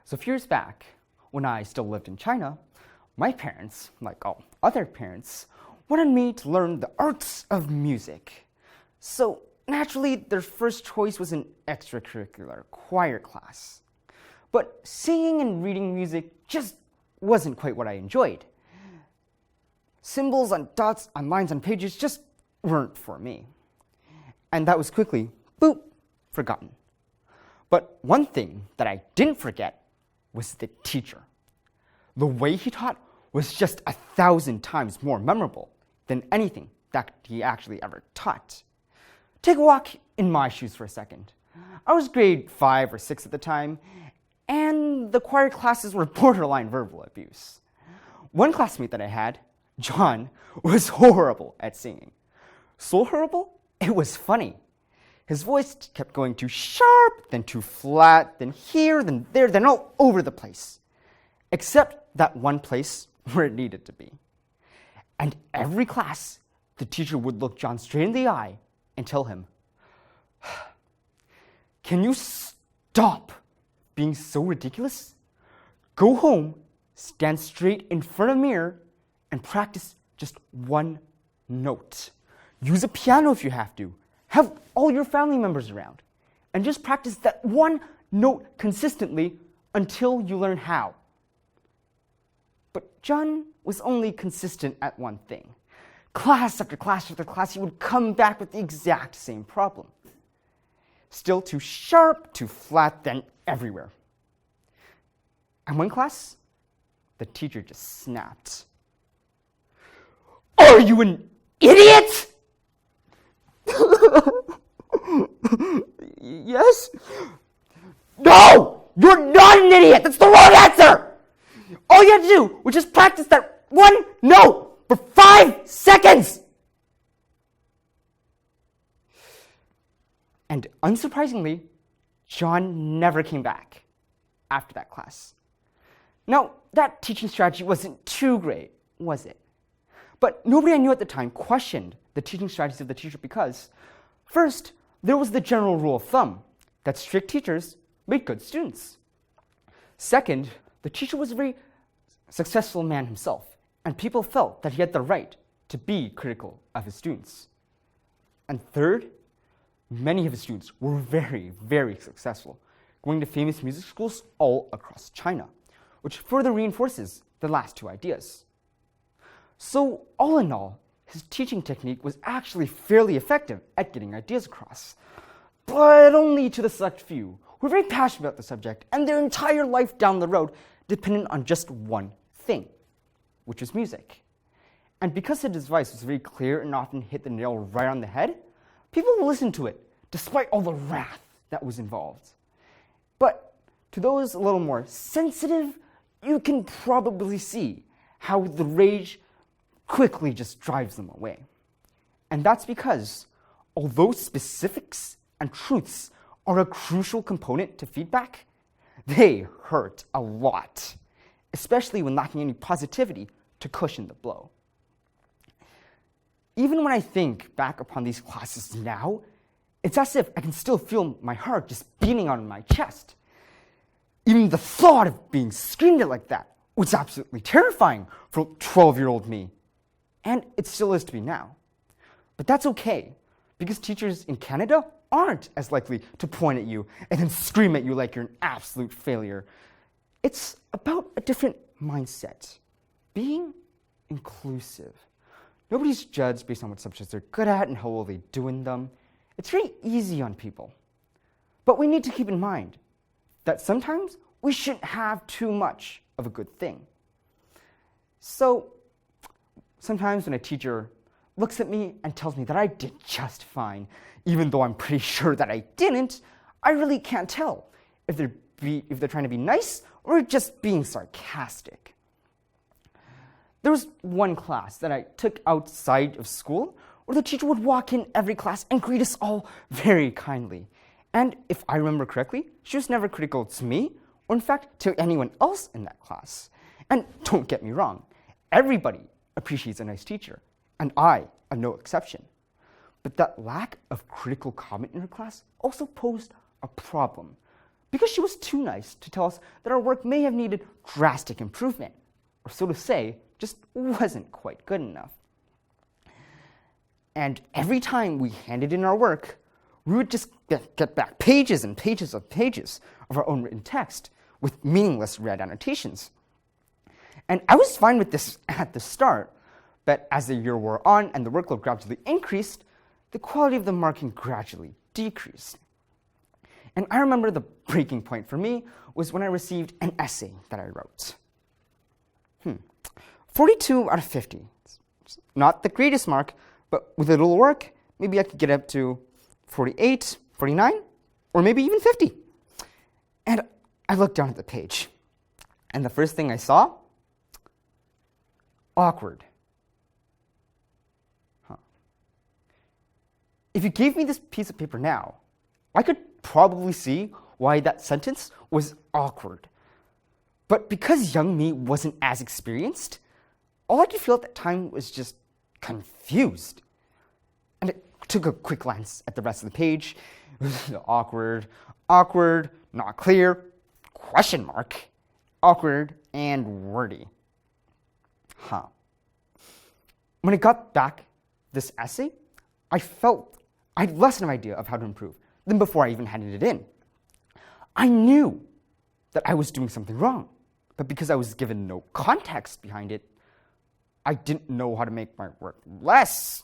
So a few years back, when I still lived in China, my parents, like all other parents, wanted me to learn the arts of music. So naturally, their first choice was an extracurricular choir class. But singing and reading music just wasn't quite what I enjoyed. Symbols on dots on lines on pages just weren't for me. And that was quickly, boop, forgotten. But one thing that I didn't forget was the teacher. The way he taught was just 1,000 times more memorable than anything that he actually ever taught. Take a walk in my shoes for a second. I was grade 5 or 6 at the time, and the choir classes were borderline verbal abuse. One classmate that I had, John, was horrible at singing. So horrible, it was funny. His voice kept going too sharp, then too flat, then here, then there, then all over the place. Except that one place where it needed to be. And every class, the teacher would look John straight in the eye and tell him, "Can you stop being so ridiculous? Go home, stand straight in front of a mirror, and practice just one note. Use a piano if you have to. Have all your family members around, and just practice that one note consistently until you learn how." But John was only consistent at one thing. Class after class after class, he would come back with the exact same problem. Still too sharp, too flat, then everywhere. And one class, the teacher just snapped. "Are you an idiot?" "Yes." "No, you're not an idiot. That's the wrong answer. All you had to do was just practice that one note for 5 seconds. And unsurprisingly, John never came back after that class. Now, that teaching strategy wasn't too great, was it? But nobody I knew at the time questioned the teaching strategies of the teacher because, first, there was the general rule of thumb that strict teachers made good students. Second, the teacher was a very successful man himself, and people felt that he had the right to be critical of his students. And third, many of his students were very, very successful, going to famous music schools all across China, which further reinforces the last two ideas. So, all in all, his teaching technique was actually fairly effective at getting ideas across, but only to the select few who were very passionate about the subject and their entire life down the road dependent on just one thing, which was music. And because his advice was very clear and often hit the nail right on the head, people listened to it despite all the wrath that was involved. But to those a little more sensitive, you can probably see how the rage quickly just drives them away. And that's because, although specifics and truths are a crucial component to feedback, they hurt a lot, especially when lacking any positivity to cushion the blow. Even when I think back upon these classes now, it's as if I can still feel my heart just beating on my chest. Even the thought of being screamed at like that was absolutely terrifying for 12-year-old me. And it still is to me now. But that's okay, because teachers in Canada aren't as likely to point at you and then scream at you like you're an absolute failure. It's about a different mindset, being inclusive. Nobody's judged based on what subjects they're good at and how well they do in them. It's very easy on people. But we need to keep in mind that sometimes we shouldn't have too much of a good thing. So sometimes when a teacher looks at me and tells me that I did just fine, even though I'm pretty sure that I didn't, I really can't tell if they're trying to be nice or just being sarcastic. There was one class that I took outside of school where the teacher would walk in every class and greet us all very kindly. And if I remember correctly, she was never critical to me, or in fact, to anyone else in that class. And don't get me wrong, everybody appreciates a nice teacher, and I am no exception. But that lack of critical comment in her class also posed a problem, because she was too nice to tell us that our work may have needed drastic improvement, or so to say, just wasn't quite good enough. And every time we handed in our work, we would just get back pages and pages of our own written text with meaningless red annotations. And I was fine with this at the start, but as the year wore on and the workload gradually increased, the quality of the marking gradually decreased. And I remember the breaking point for me was when I received an essay that I wrote. 42 out of 50. It's not the greatest mark, but with a little work, maybe I could get up to 48, 49, or maybe even 50. And I looked down at the page, and the first thing I saw, awkward. If you gave me this piece of paper now, I could probably see why that sentence was awkward. But because young me wasn't as experienced, all I could feel at that time was just confused. And I took a quick glance at the rest of the page. Awkward, not clear, question mark, awkward, and wordy. When I got back this essay, I felt I had less of an idea of how to improve than before I even handed it in. I knew that I was doing something wrong, but because I was given no context behind it, I didn't know how to make my work less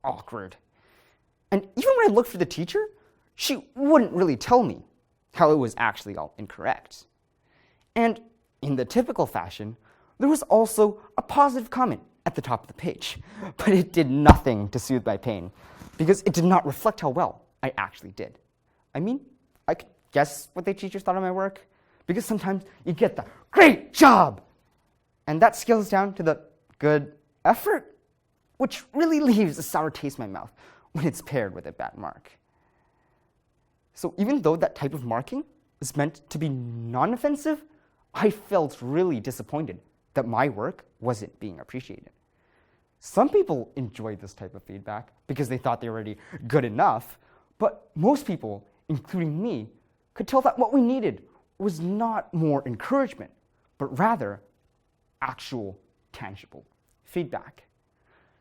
awkward. And even when I looked for the teacher, she wouldn't really tell me how it was actually all incorrect. And in the typical fashion, there was also a positive comment at the top of the page, but it did nothing to soothe my pain because it did not reflect how well I actually did. I mean, I could guess what the teachers thought of my work because sometimes you get the great job, and that scales down to the good effort, which really leaves a sour taste in my mouth when it's paired with a bad mark. So even though that type of marking was meant to be non-offensive, I felt really disappointed that my work wasn't being appreciated. Some people enjoyed this type of feedback because they thought they were already good enough, but most people, including me, could tell that what we needed was not more encouragement, but rather actual, tangible feedback.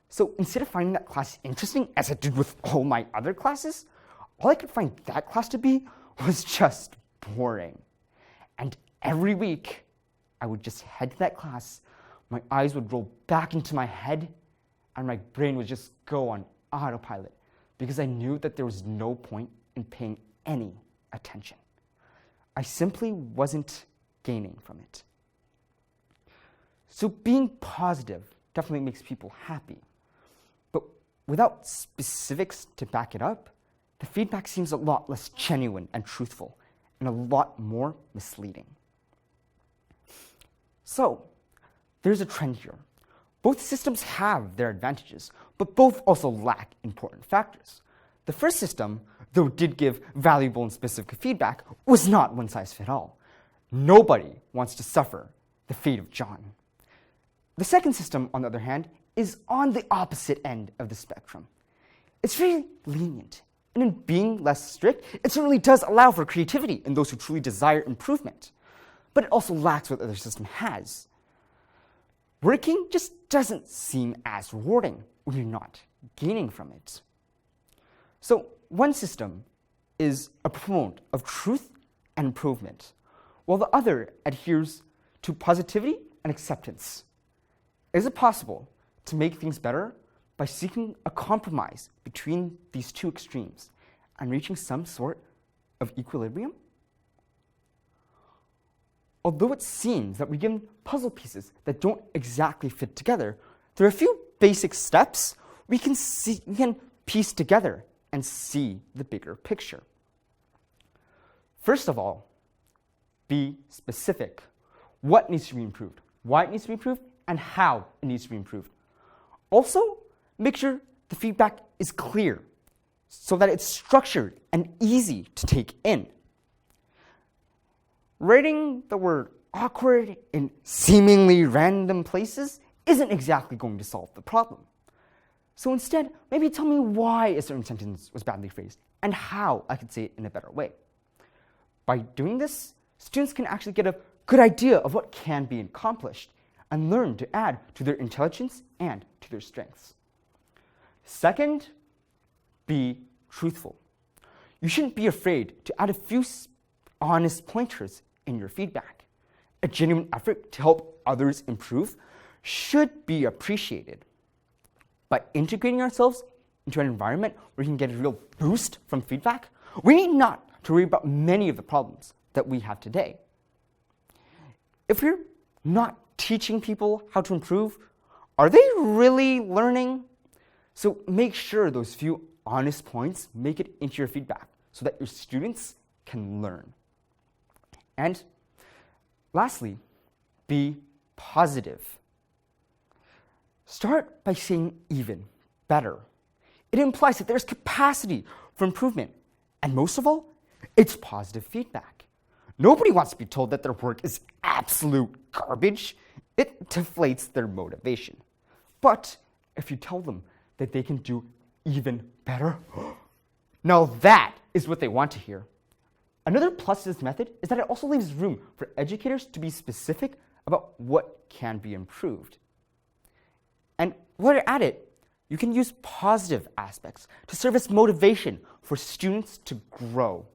So instead of finding that class interesting, as I did with all my other classes, all I could find that class to be was just boring. And every week, I would just head to that class, my eyes would roll back into my head, and my brain would just go on autopilot because I knew that there was no point in paying any attention. I simply wasn't gaining from it. So being positive definitely makes people happy. But without specifics to back it up, the feedback seems a lot less genuine and truthful, and a lot more misleading. So, there's a trend here. Both systems have their advantages, but both also lack important factors. The first system, though it did give valuable and specific feedback, was not one size fit all. Nobody wants to suffer the fate of John. The second system, on the other hand, is on the opposite end of the spectrum. It's very lenient, and in being less strict, it certainly does allow for creativity in those who truly desire improvement. But it also lacks what the other system has. Working just doesn't seem as rewarding when you're not gaining from it. So one system is a proponent of truth and improvement, while the other adheres to positivity and acceptance. Is it possible to make things better by seeking a compromise between these two extremes and reaching some sort of equilibrium? Although it seems that we're given puzzle pieces that don't exactly fit together, there are a few basic steps we can piece together and see the bigger picture. First of all, be specific. What needs to be improved, why it needs to be improved, and how it needs to be improved. Also, make sure the feedback is clear so that it's structured and easy to take in. Writing the word awkward in seemingly random places isn't exactly going to solve the problem. So instead, maybe tell me why a certain sentence was badly phrased and how I could say it in a better way. By doing this, students can actually get a good idea of what can be accomplished and learn to add to their intelligence and to their strengths. Second, be truthful. You shouldn't be afraid to add a few honest pointers in your feedback. A genuine effort to help others improve should be appreciated. By integrating ourselves into an environment where we can get a real boost from feedback, we need not to worry about many of the problems that we have today. If we're not teaching people how to improve, are they really learning? So make sure those few honest points make it into your feedback so that your students can learn. And lastly, be positive. Start by saying even better. It implies that there's capacity for improvement. And most of all, it's positive feedback. Nobody wants to be told that their work is absolute garbage. It deflates their motivation. But if you tell them that they can do even better, now that is what they want to hear. Another plus to this method is that it also leaves room for educators to be specific about what can be improved. And while you're at it, you can use positive aspects to serve as motivation for students to grow.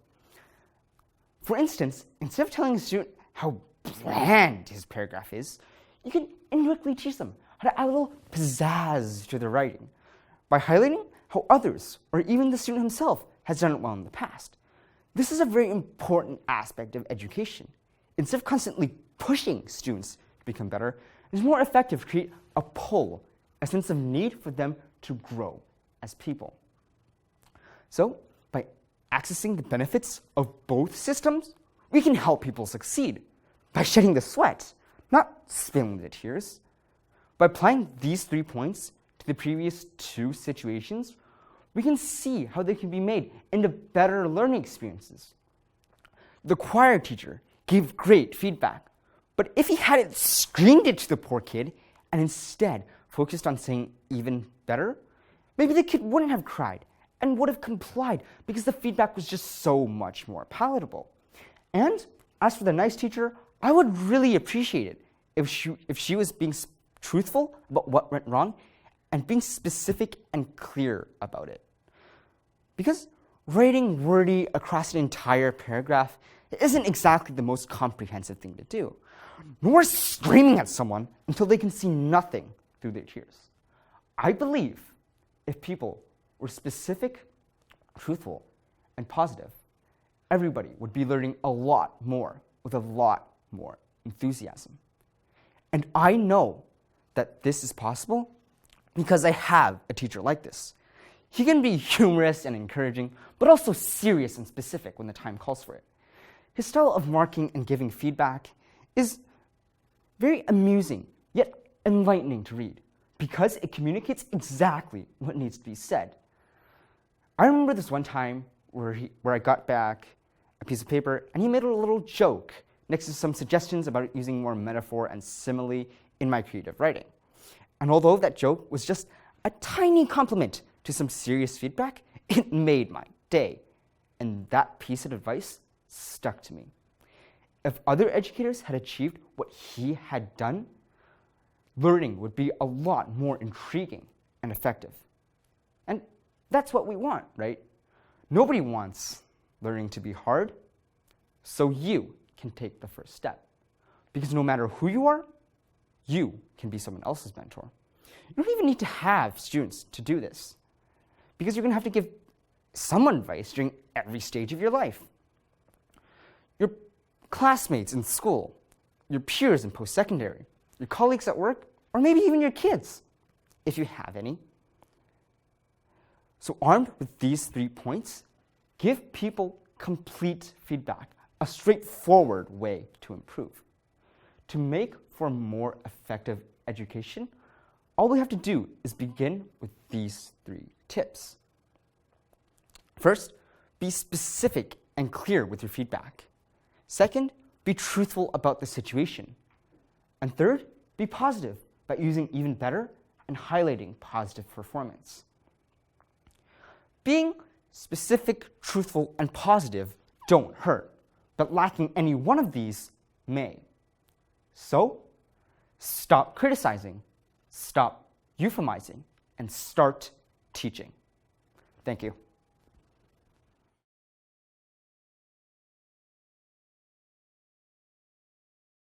For instance, instead of telling a student how bland his paragraph is, you can indirectly teach them how to add a little pizzazz to their writing by highlighting how others, or even the student himself, has done it well in the past. This is a very important aspect of education. Instead of constantly pushing students to become better, it's more effective to create a pull, a sense of need for them to grow as people. So, by accessing the benefits of both systems, we can help people succeed by shedding the sweat, not spilling the tears. By applying these 3 points to the previous 2 situations, we can see how they can be made into better learning experiences. The choir teacher gave great feedback, but if he hadn't screamed it to the poor kid and instead focused on saying even better, maybe the kid wouldn't have cried and would have complied because the feedback was just so much more palatable. And as for the nice teacher, I would really appreciate it if she was being truthful about what went wrong and being specific and clear about it. Because writing wordy across an entire paragraph isn't exactly the most comprehensive thing to do, nor screaming at someone until they can see nothing through their tears. I believe if people were specific, truthful, and positive, everybody would be learning a lot more with a lot more enthusiasm. And I know that this is possible because I have a teacher like this. He can be humorous and encouraging, but also serious and specific when the time calls for it. His style of marking and giving feedback is very amusing, yet enlightening to read, because it communicates exactly what needs to be said. I remember this one time where I got back a piece of paper, and he made a little joke next to some suggestions about using more metaphor and simile in my creative writing. And although that joke was just a tiny compliment to some serious feedback, it made my day. And that piece of advice stuck to me. If other educators had achieved what he had done, learning would be a lot more intriguing and effective. And that's what we want, right? Nobody wants learning to be hard, so you can take the first step. Because no matter who you are, you can be someone else's mentor. You don't even need to have students to do this, because you're going to have to give some advice during every stage of your life. Your classmates in school, your peers in post-secondary, your colleagues at work, or maybe even your kids, if you have any. So armed with these 3 points, give people complete feedback, a straightforward way to improve. To make for a more effective education, all we have to do is begin with these 3 tips. First, be specific and clear with your feedback. Second, be truthful about the situation. And third, be positive by using even better and highlighting positive performance. Being specific, truthful, and positive don't hurt, but lacking any one of these may. So, stop criticizing, stop euphemizing, and start teaching. Thank you.